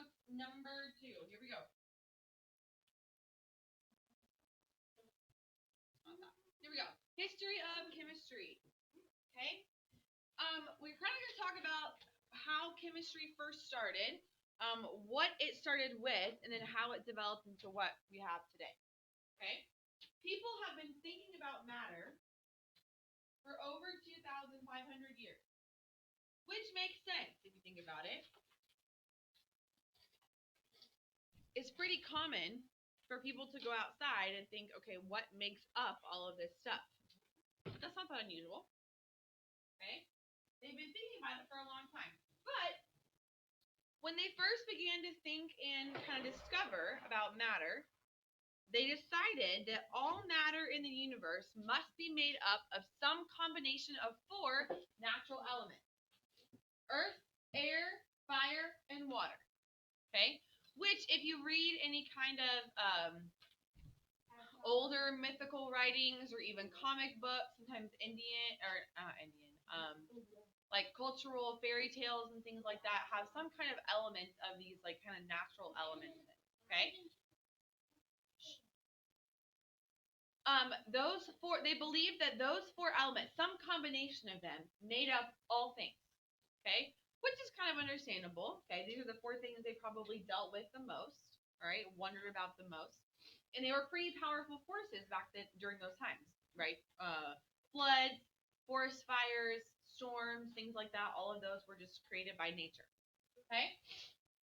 notes number 2. Here we go. Here we go. History of chemistry. Okay. We're kind of going to talk about how chemistry first started, what it started with, and then how it developed into what we have today. Okay. People have been thinking about matter for over 2,500 years, which makes sense if you think about it. It's pretty common for people to go outside and think, okay, what makes up all of this stuff? That's not that unusual. Okay? They've been thinking about it for a long time. But when they first began to think and kind of discover about matter, they decided that all matter in the universe must be made up of some combination of 4 natural elements: earth, air, fire, and water. Okay? Which, if you read any kind of older mythical writings or even comic books, sometimes like cultural fairy tales and things like that, have some kind of elements of these like kind of natural elements in it. Okay? Those 4, they believe that those 4 elements, some combination of them, made up all things. Okay? Which is kind of understandable. Okay, these are the 4 things they probably dealt with the most, all right, wondered about the most. And they were pretty powerful forces back then during those times, right? Floods, forest fires, storms, things like that, all of those were just created by nature. Okay?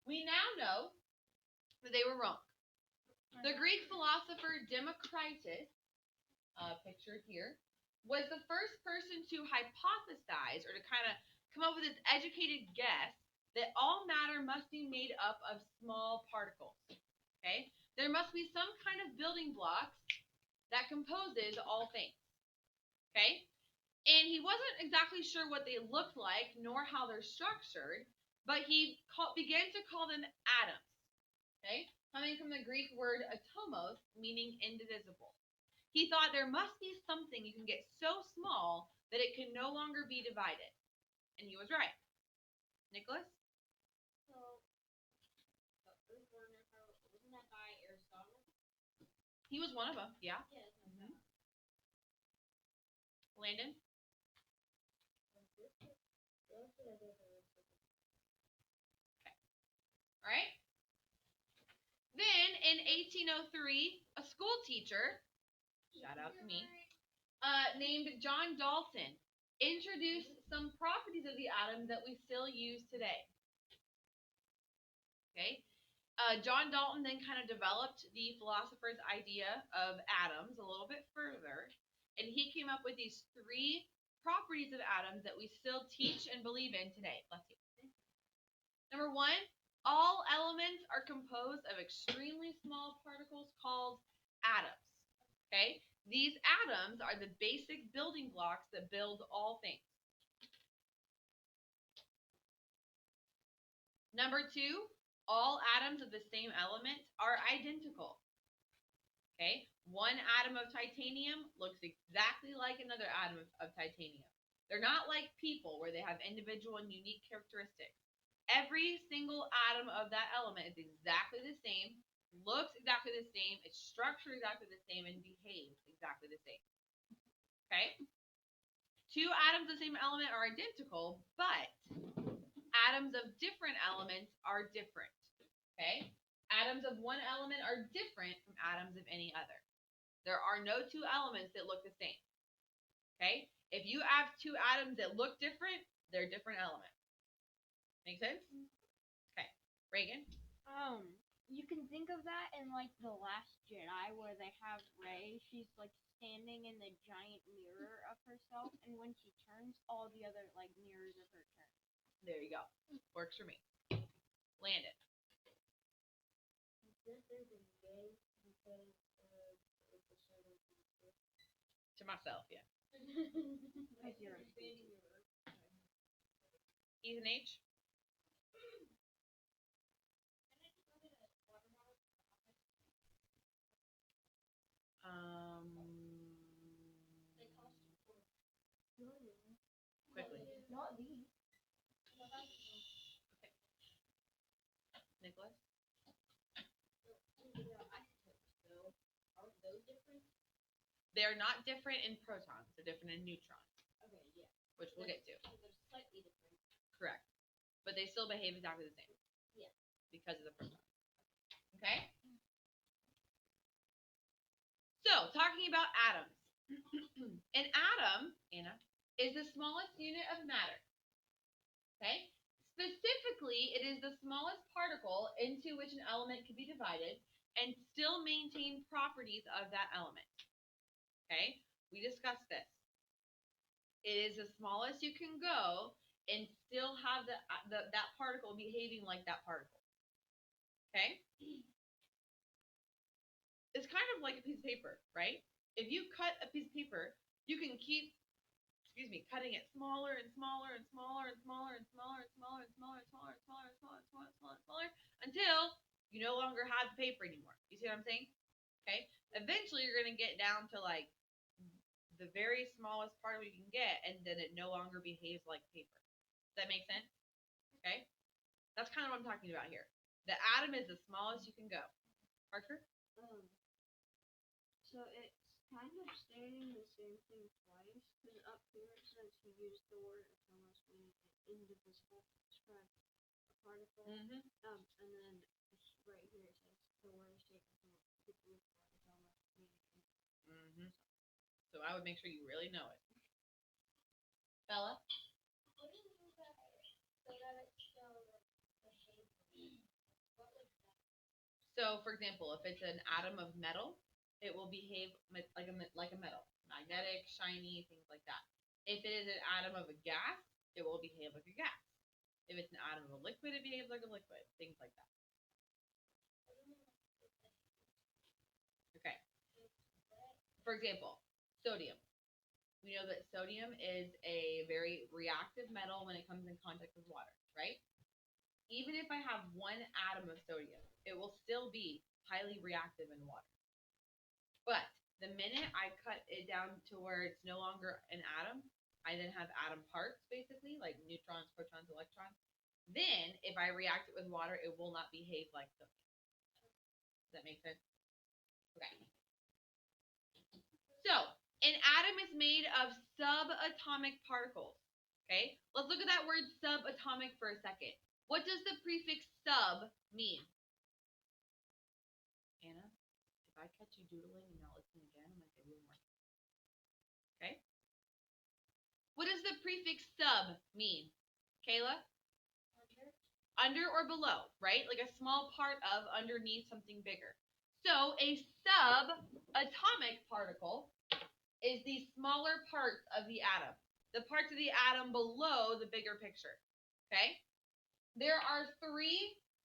We now know that they were wrong. The Greek philosopher Democritus, pictured here, was the first person to hypothesize or to kind of come up with this educated guess that all matter must be made up of small particles. Okay? There must be some kind of building blocks that composes all things. Okay? And he wasn't exactly sure what they looked like nor how they're structured, but he began to call them atoms. Okay? Coming from the Greek word atomos, meaning indivisible. He thought there must be something you can get so small that it can no longer be divided. And he was right. Nicholas? Wasn't that by Aristotle? He was one of them, yeah. Mm-hmm. Landon? Okay. All right. Then, in 1803, a school teacher, shout out to me, named John Dalton, introduced some properties of the atom that we still use today. Okay? John Dalton then kind of developed the philosopher's idea of atoms a little bit further, and he came up with these 3 properties of atoms that we still teach and believe in today. Let's see. Number 1, all elements are composed of extremely small particles called atoms. Okay? These atoms are the basic building blocks that build all things. Number 2, all atoms of the same element are identical. Okay? One atom of titanium looks exactly like another atom of titanium. They're not like people where they have individual and unique characteristics. Every single atom of that element is exactly the same, looks exactly the same, it's structured exactly the same, and behaves exactly the same. Okay? 2 atoms of the same element are identical, but atoms of different elements are different. Okay? Atoms of one element are different from atoms of any other. There are no 2 elements that look the same. Okay? If you have 2 atoms that look different, they're different elements. Make sense? Okay. Reagan? You can think of that in like The Last Jedi, where they have Rey. She's like standing in the giant mirror of herself, and when she turns, all the other like mirrors of her turn. There you go. Works for me. Landon? To myself, yeah. Ethan H? Quickly. Not these. Okay. Nicholas? Are those different? They are not different in protons. They're different in neutrons. Okay, yeah. Which we'll get to. They're slightly different. Correct. But they still behave exactly the same. Yeah. Because of the proton. Okay? So, talking about atoms. An atom, Anna, is the smallest unit of matter. Okay? Specifically, it is the smallest particle into which an element can be divided and still maintain properties of that element. Okay? We discussed this. It is the smallest you can go and still have that particle behaving like that particle. Okay? It's kind of like a piece of paper, right? If you cut a piece of paper, you can keep, cutting it smaller and smaller and smaller and smaller and smaller and smaller and smaller and smaller and smaller and smaller and smaller and smaller and smaller until you no longer have the paper anymore. You see what I'm saying? Okay? Eventually, you're going to get down to like the very smallest particle you can get, and then it no longer behaves like paper. Does that make sense? Okay? That's kind of what I'm talking about here. The atom is the smallest you can go. Parker? So it's kind of stating the same thing twice, because up here it says he used the word atomic meaning indivisible to describe a particle. Mm-hmm. And then right here it says the word is taken from atomic meaning. Mm-hmm. So I would make sure you really know it. Bella? What do you mean by so that it's still the shape? What was that? So, for example, if it's an atom of metal, it will behave like a metal. Magnetic, shiny, things like that. If it is an atom of a gas, it will behave like a gas. If it's an atom of a liquid, it behaves like a liquid. Things like that. Okay. For example, sodium. We know that sodium is a very reactive metal when it comes in contact with water, right? Even if I have one atom of sodium, it will still be highly reactive in water. But the minute I cut it down to where it's no longer an atom, I then have atom parts, basically, like neutrons, protons, electrons. Then, if I react it with water, it will not behave like sodium. Does that make sense? Okay. So, an atom is made of subatomic particles. Okay? Let's look at that word subatomic for a second. What does the prefix sub mean? Anna, if I catch you doodling and not listening again, I'm going to say real more. Okay? What does the prefix sub mean? Kayla? Under or below, right? Like a small part of underneath something bigger. So a subatomic particle is the smaller parts of the atom. The parts of the atom below the bigger picture. Okay? There are 3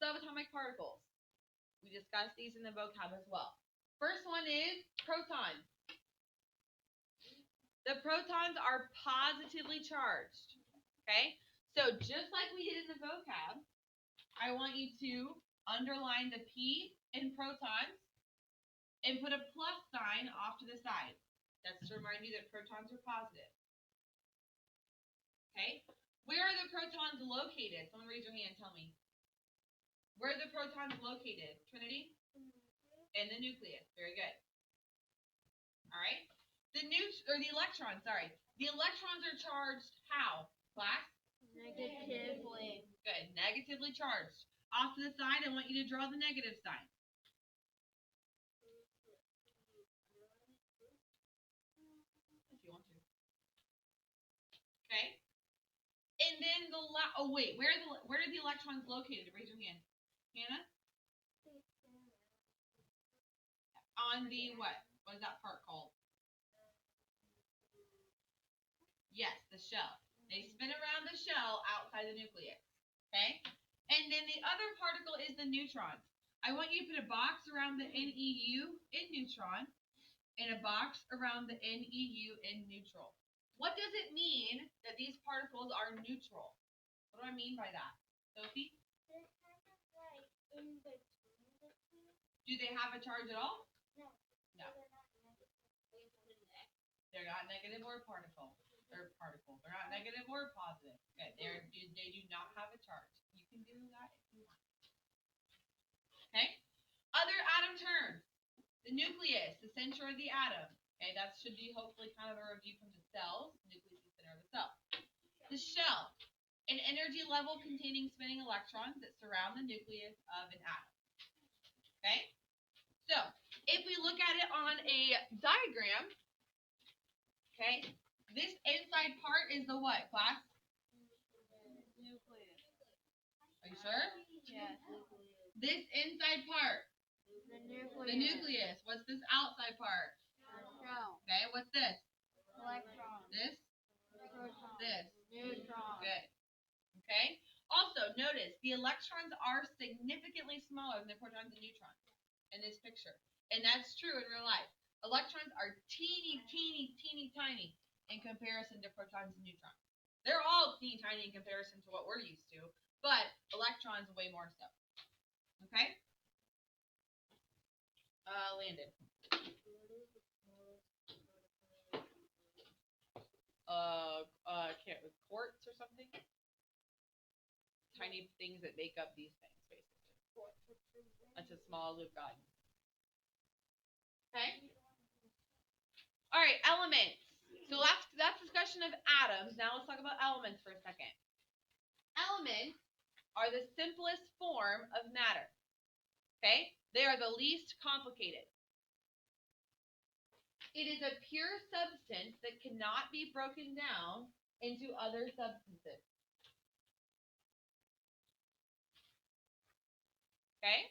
subatomic particles. We discussed these in the vocab as well. First one is protons. The protons are positively charged. Okay? So just like we did in the vocab, I want you to underline the P in protons and put a plus sign off to the side. That's to remind you that protons are positive. Okay? Where are the protons located? Someone raise your hand and tell me. Where are the protons located? Trinity? In the nucleus. Very good. All right? The electrons, sorry. The electrons are charged how? Class? Negatively. Good. Negatively charged. Off to the side, I want you to draw the negative sign. If you want to. Okay? And then where are the electrons located? Raise your hand. Hannah? On the what? What is that part called? Yes, the shell. They spin around the shell outside the nucleus. Okay? And then the other particle is the neutron. I want you to put a box around the NEU in neutron and a box around the NEU in neutral. What does it mean that these particles are neutral? What do I mean by that? Sophie? They're kind of like in between the two. Do they have a charge at all? No. No. They're not negative. They're not negative or particle. They're particle. They're not negative or positive. Okay, they do not have a charge. You can do that if you want. The nucleus, the center of the atom. Okay, that should be hopefully kind of a review from the cells. The nucleus is the center of the cell. The shell, an energy level containing spinning electrons that surround the nucleus of an atom. Okay? So, if we look at it on a diagram, okay, this inside part is the what, class? Nucleus. Are you sure? Yes. This inside part. The nucleus. What's this outside part? Shell. Okay, what's this? Electron. This? Proton. This. Neutron. Good. Okay? Also, notice the electrons are significantly smaller than the protons and neutrons in this picture. And that's true in real life. Electrons are teeny, teeny, teeny, tiny in comparison to protons and neutrons. They're all teeny tiny in comparison to what we're used to, but electrons way more so. Okay? Landon. Quartz or something? Tiny things that make up these things, basically. That's a small loop guide. Okay? Alright, elements. So that's discussion of atoms. Now let's talk about elements for a second. Elements are the simplest form of matter. Okay? They are the least complicated. It is a pure substance that cannot be broken down into other substances. Okay?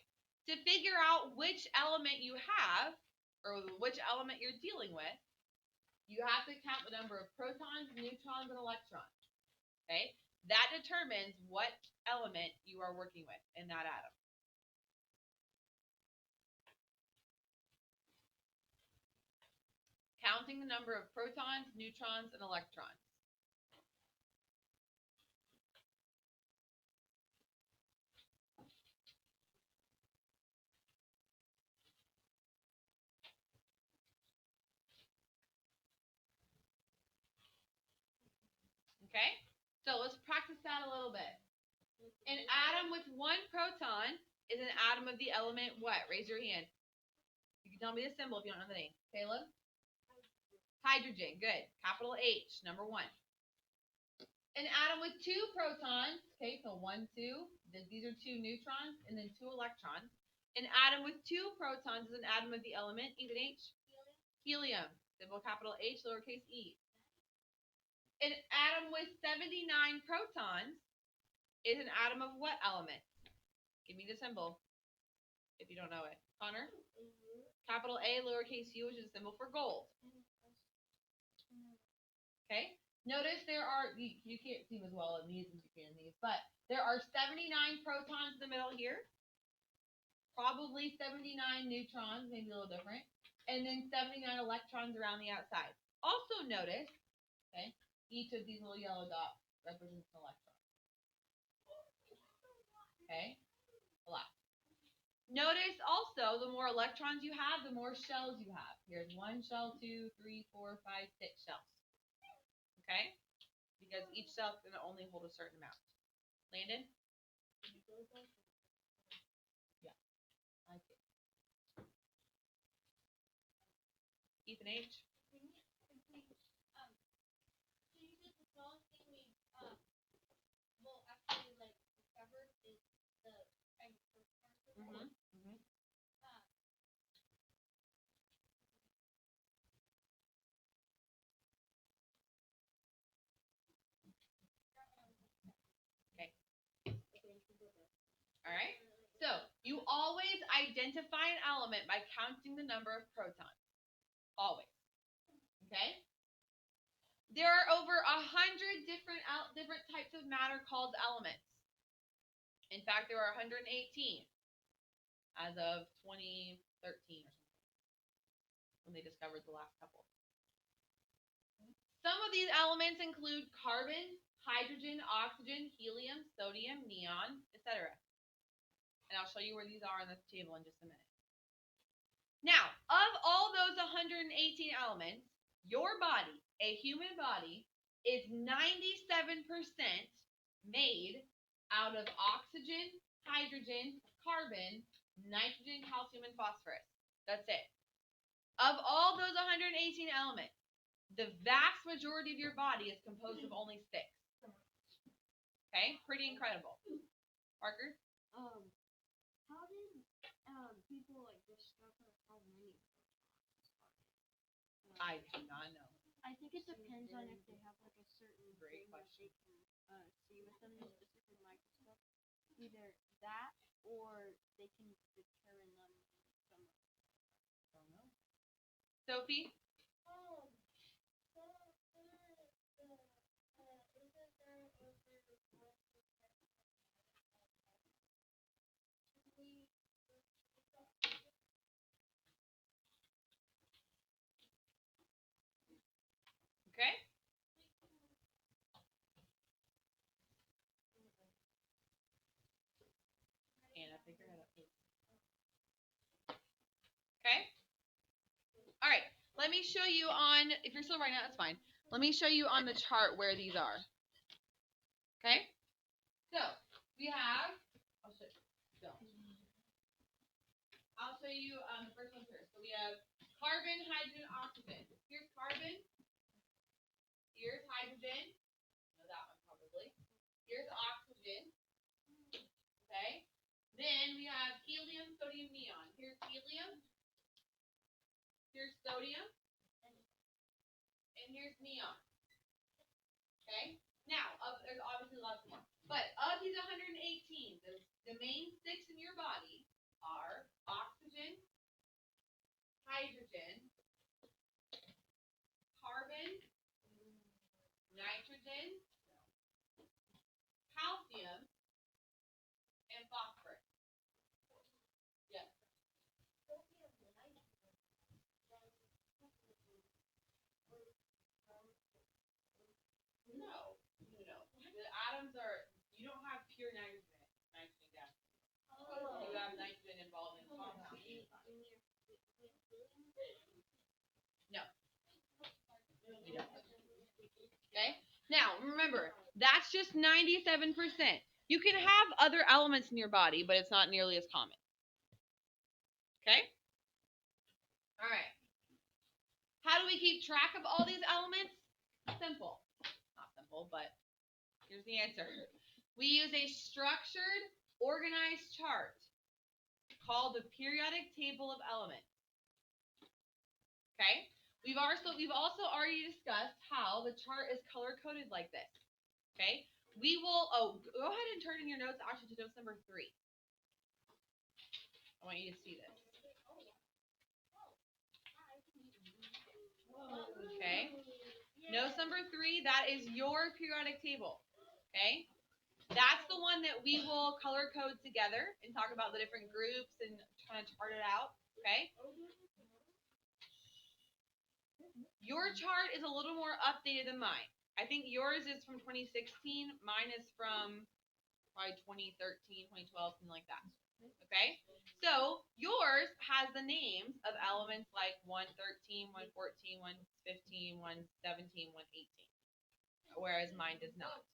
To figure out which element you have, or which element you're dealing with, you have to count the number of protons, neutrons, and electrons. Okay? That determines what element you are working with in that atom. Counting the number of protons, neutrons, and electrons. Okay? So let's practice that a little bit. An atom with one proton is an atom of the element what? Raise your hand. You can tell me the symbol if you don't know the name. Caleb? Hydrogen. Good. Capital H, number 1. An atom with 2 protons. Okay, so 1, 2. These are 2 neutrons and then 2 electrons. An atom with 2 protons is an atom of the element. Even H? Helium. Symbol capital H, lowercase e. An atom with 79 protons is an atom of what element? Give me the symbol if you don't know it. Connor? Capital A, lowercase u, which is a symbol for gold. Okay? Notice there are, you can't see them as well in these as you can in these, but there are 79 protons in the middle here. Probably 79 neutrons, maybe a little different. And then 79 electrons around the outside. Also notice, okay, each of these little yellow dots represents an electron. Okay? A lot. Notice also, the more electrons you have, the more shells you have. Here's 1 shell, 2, 3, 4, 5, 6 shells. Okay? Because each cell can only hold a certain amount. Landon? Yeah. I see. Ethan H? Alright? So, you always identify an element by counting the number of protons. Always. Okay? There are over 100 different types of matter called elements. In fact, there are 118 as of 2013 or something, when they discovered the last couple. Some of these elements include carbon, hydrogen, oxygen, helium, sodium, neon, etc. And I'll show you where these are on this table in just a minute. Now, of all those 118 elements, your body, a human body, is 97% made out of oxygen, hydrogen, carbon, nitrogen, calcium, and phosphorus. That's it. Of all those 118 elements, the vast majority of your body is composed of only 6. Okay? Pretty incredible. Parker? How did people like discover how many protons are? I do not know. I think it depends on if they have like a certain Great thing that question. they can see with them, a specific microscope. Either that or they can determine them from. Don't know. Sophie? Okay? Anna, figure it out, please. Okay? All right. Let me show you on, if you're still writing out, that's fine. Let me show you on the chart where these are. Okay? So, we have, I'll show you the first one first. So we have carbon, hydrogen, oxygen. Here's carbon. Here's hydrogen. Know that one probably. Here's oxygen. Okay? Then we have helium, sodium, neon. Here's helium. Here's sodium. And here's neon. Okay? Now, there's obviously lots more. But of these 118, the main 6 in your body are oxygen, hydrogen, carbon, nitrogen, calcium, and phosphorus. Yes. No. The atoms are, you don't have pure nitrogen gas. You have nitrogen involved in compounds. No. You don't. Okay? Now, remember, that's just 97%. You can have other elements in your body, but it's not nearly as common. Okay? All right. How do we keep track of all these elements? Simple. Not simple, but here's the answer. We use a structured, organized chart called the periodic table of elements. Okay? We've also already discussed how the chart is color-coded like this. Okay? We will, go ahead and turn in your notes actually to notes number 3. I want you to see this. Okay? Notes number 3, that is your periodic table. Okay? That's the one that we will color code together and talk about the different groups and kind of chart it out. Okay? Your chart is a little more updated than mine. I think yours is from 2016. Mine is from probably 2013, 2012, something like that. Okay? So yours has the names of elements like 113, 114, 115, 117, 118. Whereas mine does not.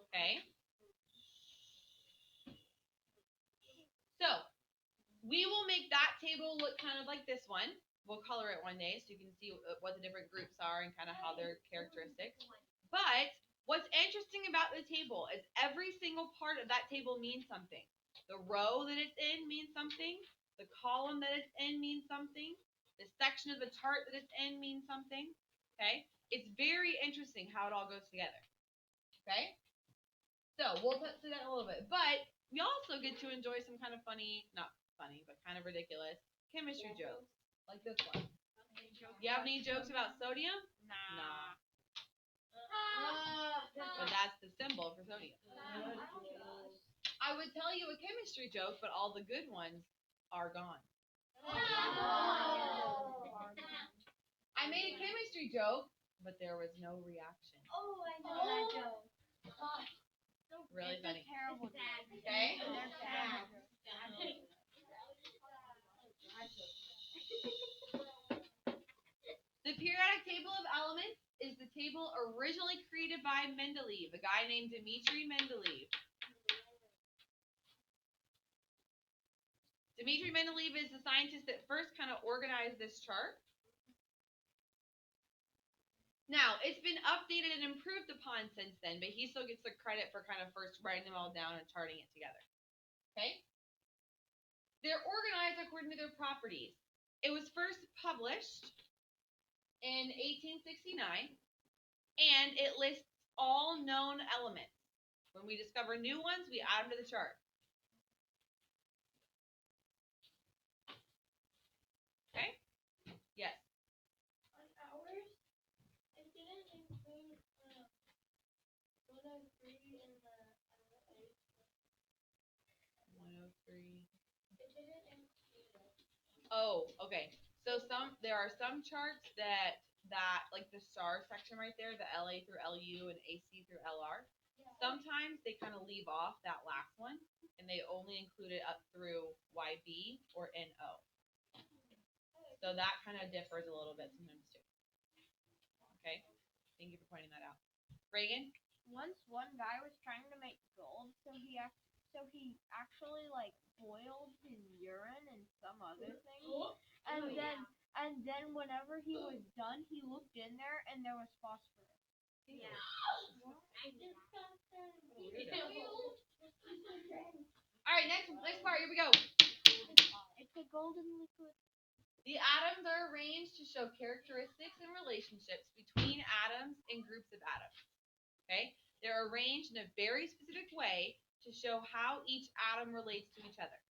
Okay? So we will make that table look kind of like this one. We'll color it one day so you can see what the different groups are and kind of how their characteristics. But what's interesting about the table is every single part of that table means something. The row that it's in means something. The column that it's in means something. The section of the chart that it's in means something. Okay? It's very interesting how it all goes together. Okay? So we'll touch to that in a little bit. But we also get to enjoy some kind of funny, not funny, but kind of ridiculous chemistry jokes. Like this one. You have any jokes about sodium? Nah. But that's the symbol for sodium. I would tell you a chemistry joke, but all the good ones are gone. I made a chemistry joke, but there was no reaction. Oh, I know that joke. Really funny. Terrible. Okay? They're bad. The periodic table of elements is the table originally created by Mendeleev, a guy named Dmitri Mendeleev. Dmitri Mendeleev is the scientist that first kind of organized this chart. Now, it's been updated and improved upon since then, but he still gets the credit for kind of first writing them all down and charting it together. Okay? They're organized according to their properties. It was first published in 1869, and it lists all known elements. When we discover new ones, we add them to the chart. Okay? Yes. On ours, it didn't include 103 in the 103. It didn't include it. Oh, okay. So there are some charts that like the star section right there, the LA through LU and AC through LR. Yeah. Sometimes they kind of leave off that last one and they only include it up through YB or NO. So that kind of differs a little bit sometimes too. Okay. Thank you for pointing that out. Reagan? Once one guy was trying to make gold, so he actually like boiled his urine and some other thing, and then whenever he was done, he looked in there and there was phosphorus. Yeah. All right, next part. Here we go. It's a golden liquid. The atoms are arranged to show characteristics and relationships between atoms and groups of atoms. Okay? They're arranged in a very specific way to show how each atom relates to each other.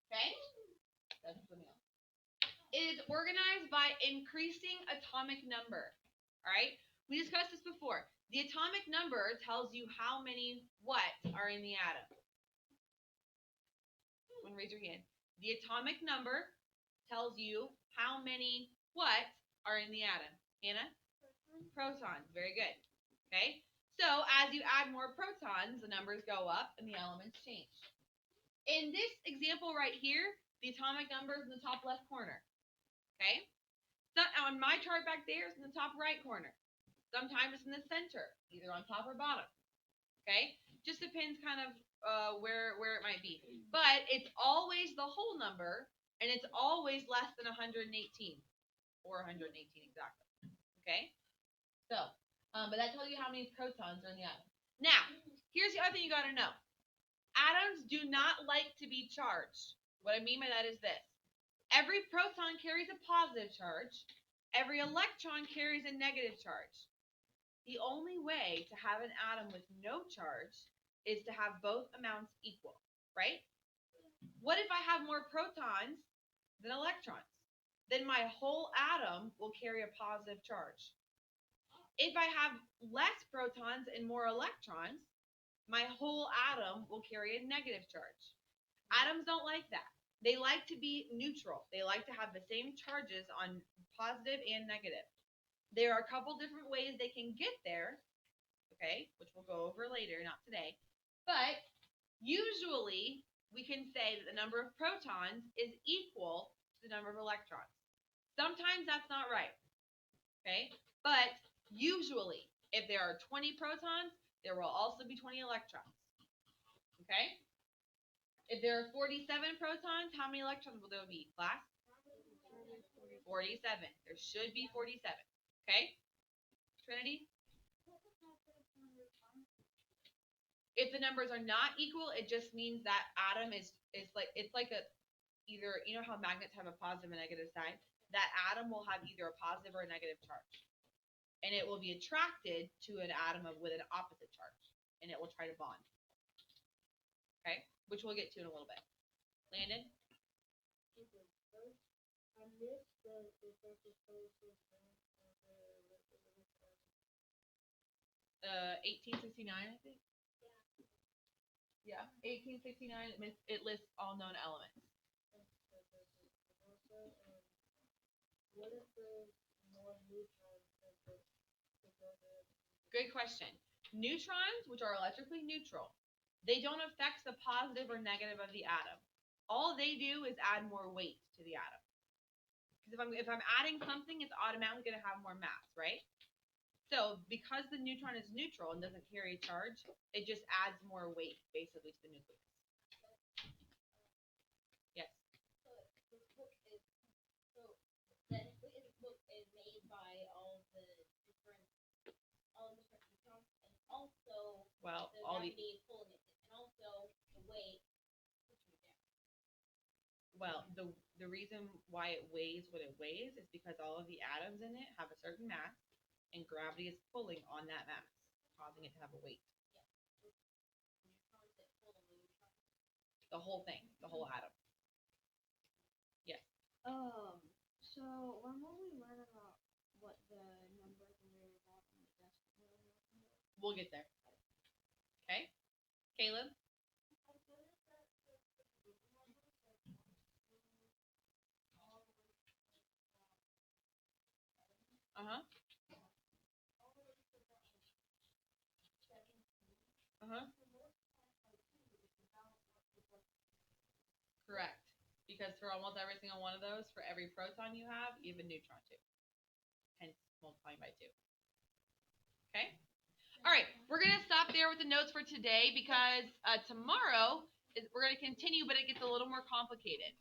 Okay? It is organized by increasing atomic number. All right? We discussed this before. The atomic number tells you how many what are in the atom. One, raise your hand. The atomic number tells you how many what are in the atom. Anna? Protons. Very good. Okay? So as you add more protons, the numbers go up and the elements change. In this example right here, the atomic number is in the top left corner. Okay? So on my chart back there, it's in the top right corner. Sometimes it's in the center, either on top or bottom. Okay? Just depends kind of where it might be. But it's always the whole number, and it's always less than 118, or 118 exactly. Okay? So, but that tells you how many protons are in the atom. Now, here's the other thing you got to know. Atoms do not like to be charged. What I mean by that is this. Every proton carries a positive charge. Every electron carries a negative charge. The only way to have an atom with no charge is to have both amounts equal, right? What if I have more protons than electrons? Then my whole atom will carry a positive charge. If I have less protons and more electrons, my whole atom will carry a negative charge. Atoms don't like that. They like to be neutral. They like to have the same charges on positive and negative. There are a couple different ways they can get there, okay, which we'll go over later, not today. But usually we can say that the number of protons is equal to the number of electrons. Sometimes that's not right, okay? But usually, if there are 20 protons, there will also be 20 electrons, okay? If there are 47 protons, how many electrons will there be, class? 47. There should be 47. Okay? Trinity? If the numbers are not equal, it just means that atom is like a either, you know how magnets have a positive and negative side? That atom will have either a positive or a negative charge. And it will be attracted to an atom with an opposite charge. And it will try to bond. Okay? Which we'll get to in a little bit. Landon? I missed the professor told us 1869, I think. Yeah, 1869. It lists all known elements. What if there's more neutrons? Good question. Neutrons, which are electrically neutral, they don't affect the positive or negative of the atom. All they do is add more weight to the atom. Because if I'm adding something, it's automatically going to have more mass, right? So because the neutron is neutral and doesn't carry a charge, it just adds more weight basically to the nucleus. all the gravity is pulling it, and also the weight pushing it down. well, the reason why it weighs what it weighs is because all of the atoms in it have a certain mass, and gravity is pulling on that mass, causing it to have a weight. Neutrons that pull the neutrons. The whole thing, the whole atom. Yes. So when will we learn about what the number of layers are in the decimal number? We'll get there. Okay? Caleb? Uh-huh. Uh-huh. Correct. Because for almost every single one of those, for every proton you have, you have a neutron too. Hence multiplying by 2. Okay? All right, we're going to stop there with the notes for today because tomorrow we're going to continue, but it gets a little more complicated.